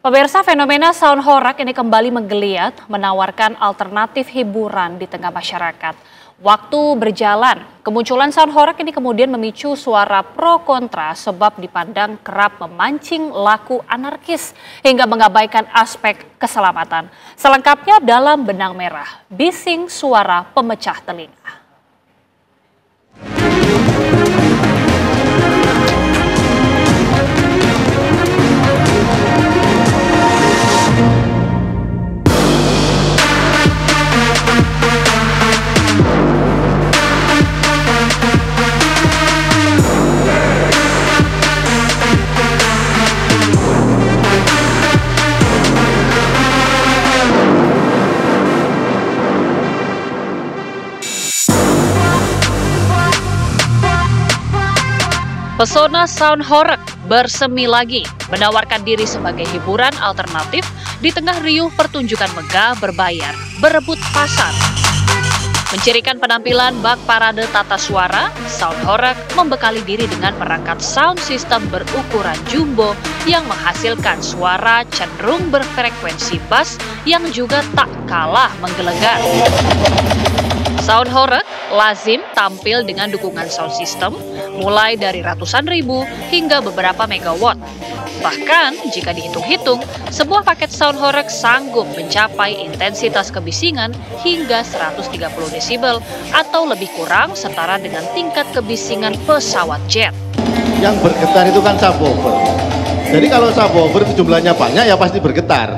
Pemirsa, fenomena sound horak ini kembali menggeliat, menawarkan alternatif hiburan di tengah masyarakat. Waktu berjalan, kemunculan sound horak ini kemudian memicu suara pro kontra sebab dipandang kerap memancing laku anarkis hingga mengabaikan aspek keselamatan. Selengkapnya dalam Benang Merah, bising suara pemecah telinga. Pesona sound horak bersemi lagi, menawarkan diri sebagai hiburan alternatif di tengah riuh pertunjukan megah berbayar, berebut pasar. Mencirikan penampilan bak parade tata suara, sound horak membekali diri dengan perangkat sound system berukuran jumbo yang menghasilkan suara cenderung berfrekuensi bass yang juga tak kalah menggelegar. Sound horak lazim tampil dengan dukungan sound system mulai dari ratusan ribu hingga beberapa megawatt. Bahkan jika dihitung-hitung, sebuah paket sound horak sanggup mencapai intensitas kebisingan hingga 130 desibel atau lebih kurang setara dengan tingkat kebisingan pesawat jet. Yang bergetar itu kan subwoofer. Jadi kalau subwoofer itu jumlahnya banyak ya pasti bergetar.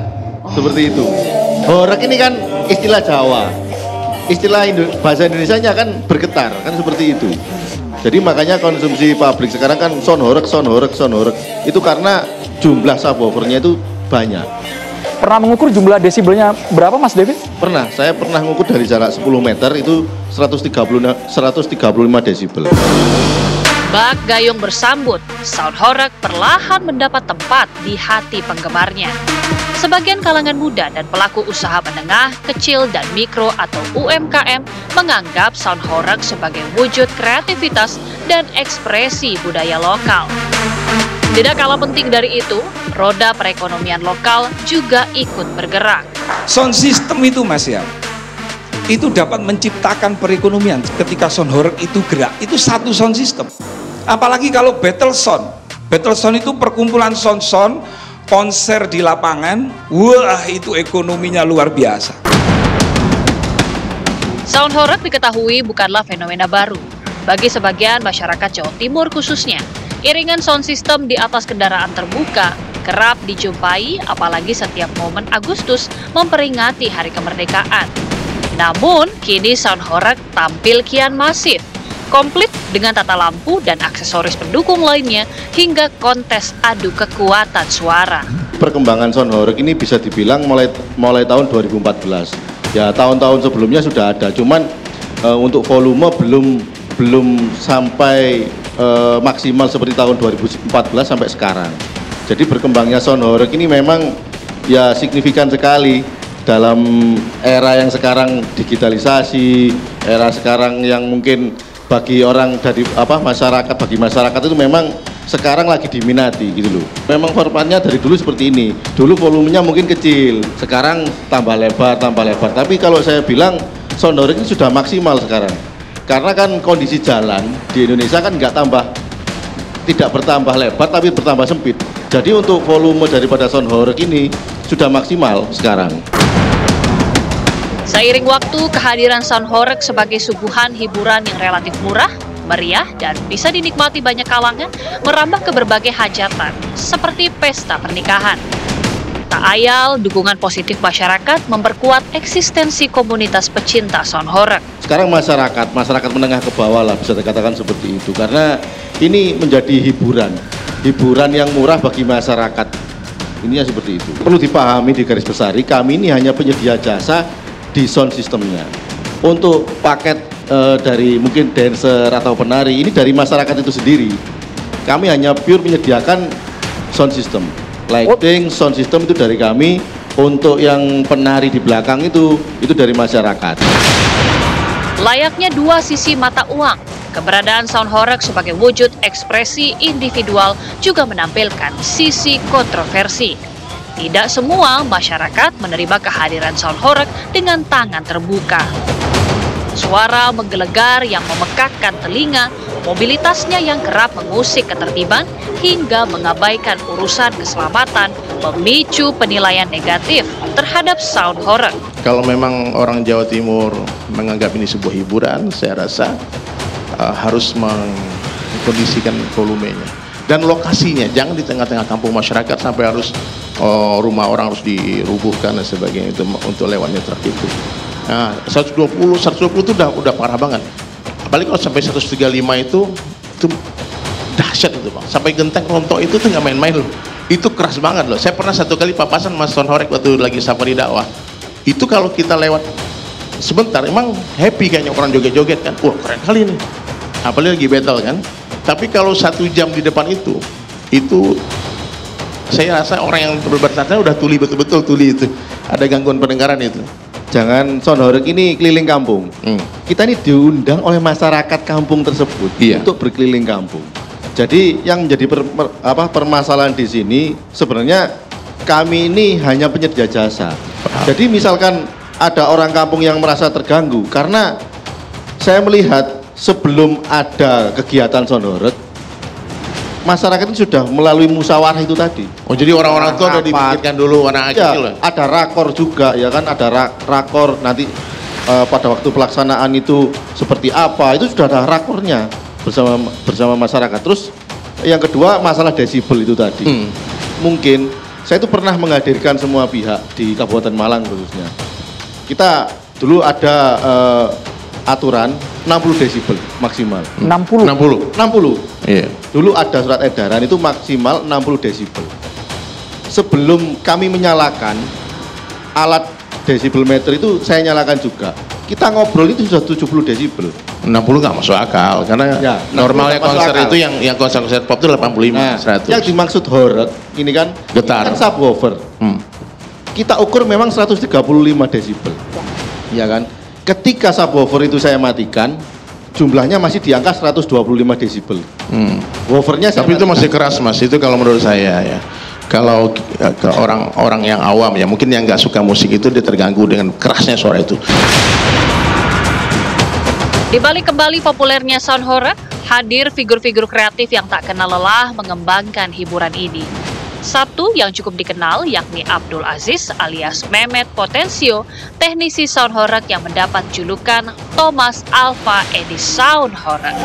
Seperti itu. Horak ini kan istilah Jawa. Istilah bahasa Indonesianya kan bergetar, kan seperti itu. Jadi makanya konsumsi pabrik sekarang kan sound horak. Itu karena jumlah subwoofernya itu banyak. Pernah mengukur jumlah desibelnya berapa, Mas David? Pernah, saya pernah mengukur dari jarak 10 meter itu 135 desibel. Bak gayung bersambut, sound horak perlahan mendapat tempat di hati penggemarnya. Sebagian kalangan muda dan pelaku usaha menengah, kecil, dan mikro atau UMKM menganggap sound horak sebagai wujud kreativitas dan ekspresi budaya lokal. Tidak kalah penting dari itu, roda perekonomian lokal juga ikut bergerak. Sound system itu, Mas, ya, itu dapat menciptakan perekonomian ketika sound horak itu gerak. Itu satu sound system. Apalagi kalau battle sound. Battle sound itu perkumpulan sound-sound, konser di lapangan, wah itu ekonominya luar biasa. Sound horak diketahui bukanlah fenomena baru. Bagi sebagian masyarakat Jawa Timur khususnya, iringan sound system di atas kendaraan terbuka kerap dijumpai apalagi setiap momen Agustus memperingati Hari Kemerdekaan. Namun, kini sound horak tampil kian masif, komplit dengan tata lampu dan aksesoris pendukung lainnya hingga kontes adu kekuatan suara. Perkembangan sound horak ini bisa dibilang mulai tahun 2014. Ya tahun-tahun sebelumnya sudah ada, cuman untuk volume belum sampai maksimal seperti tahun 2014 sampai sekarang. Jadi berkembangnya sound horak ini memang ya signifikan sekali dalam era yang sekarang digitalisasi, era sekarang yang mungkin bagi orang dari bagi masyarakat itu memang sekarang lagi diminati gitu loh. Memang formatnya dari dulu seperti ini. Dulu volumenya mungkin kecil, sekarang tambah lebar. Tapi kalau saya bilang sound horak ini sudah maksimal sekarang. Karena kan kondisi jalan di Indonesia kan tidak bertambah lebar tapi bertambah sempit. Jadi untuk volume daripada sound horak ini sudah maksimal sekarang. Seiring waktu, kehadiran sound horak sebagai suguhan hiburan yang relatif murah, meriah, dan bisa dinikmati banyak kalangan merambah ke berbagai hajatan, seperti pesta pernikahan. Tak ayal, dukungan positif masyarakat memperkuat eksistensi komunitas pecinta sound horak. Sekarang masyarakat menengah ke bawah lah bisa dikatakan seperti itu, karena ini menjadi hiburan yang murah bagi masyarakat. Ininya seperti itu. Perlu dipahami di garis besari, kami ini hanya penyedia jasa di sound systemnya. Untuk paket dari mungkin dancer atau penari ini dari masyarakat itu sendiri. Kami hanya pure menyediakan sound system, lighting, sound system itu dari kami. Untuk yang penari di belakang itu dari masyarakat. Layaknya dua sisi mata uang, keberadaan sound horak sebagai wujud ekspresi individual juga menampilkan sisi kontroversi. tidak semua masyarakat menerima kehadiran sound horeg dengan tangan terbuka. Suara menggelegar yang memekakkan telinga, mobilitasnya yang kerap mengusik ketertiban, hingga mengabaikan urusan keselamatan, memicu penilaian negatif terhadap sound horeg. Kalau memang orang Jawa Timur menganggap ini sebuah hiburan, saya rasa harus mengkondisikan volumenya dan lokasinya, jangan di tengah-tengah kampung masyarakat sampai harus rumah orang harus dirubuhkan dan sebagainya itu untuk lewatnya truk itu. Nah, 120 itu udah parah banget. Apalagi kalau sampai 135 itu dahsyat itu, Bang. Sampai genteng rontok itu tuh nggak main-main loh. Itu keras banget loh. Saya pernah satu kali papasan mas sound horeg waktu lagi safari dakwah. Itu kalau kita lewat sebentar, emang happy kayaknya orang joget-joget kan. Wah, keren kali nih. Apalagi lagi battle kan. Tapi kalau 1 jam di depan itu saya rasa orang yang bertanya udah tuli, betul-betul tuli itu. Ada gangguan pendengaran itu. Jangan sound horeg ini keliling kampung. Kita ini diundang oleh masyarakat kampung tersebut untuk berkeliling kampung. Jadi yang menjadi permasalahan di sini sebenarnya kami ini hanya penyedia jasa. Jadi misalkan ada orang kampung yang merasa terganggu karena saya melihat sebelum ada kegiatan sound horeg, masyarakat itu sudah melalui musyawarah itu tadi. Oh, jadi orang-orang itu udah dipikirkan dulu anak ya, kecil. Ada rakor juga ya kan, ada rakor nanti pada waktu pelaksanaan itu seperti apa, itu sudah ada rakornya bersama masyarakat. Terus yang kedua masalah desibel itu tadi. Mungkin saya itu pernah menghadirkan semua pihak di Kabupaten Malang khususnya. Kita dulu ada aturan 60 desibel maksimal. 60. Iya. Dulu ada surat edaran itu maksimal 60 desibel. Sebelum kami menyalakan alat desibel meter itu saya nyalakan juga. Kita ngobrol itu sudah 70 desibel. 60 nggak masuk akal karena ya, normalnya konser akal. Itu yang konser pop itu 85, nah, 100. Yang dimaksud horeg ini kan getar. Ini kan subwoofer. Kita ukur memang 135 desibel. Ya kan? Ketika subwoofer itu saya matikan, jumlahnya masih di angka 125 desibel. Woofernya tapi itu masih keras, Mas. Itu kalau menurut saya ya. Kalau ke orang-orang yang awam ya, mungkin yang nggak suka musik itu dia terganggu dengan kerasnya suara itu. Di balik kembali populernya sound horeg, hadir figur-figur kreatif yang tak kenal lelah mengembangkan hiburan ini. Satu yang cukup dikenal yakni Abdul Aziz alias Mehmet Potensio, teknisi sound horeg yang mendapat julukan Thomas Alva Edison Sound Horeg.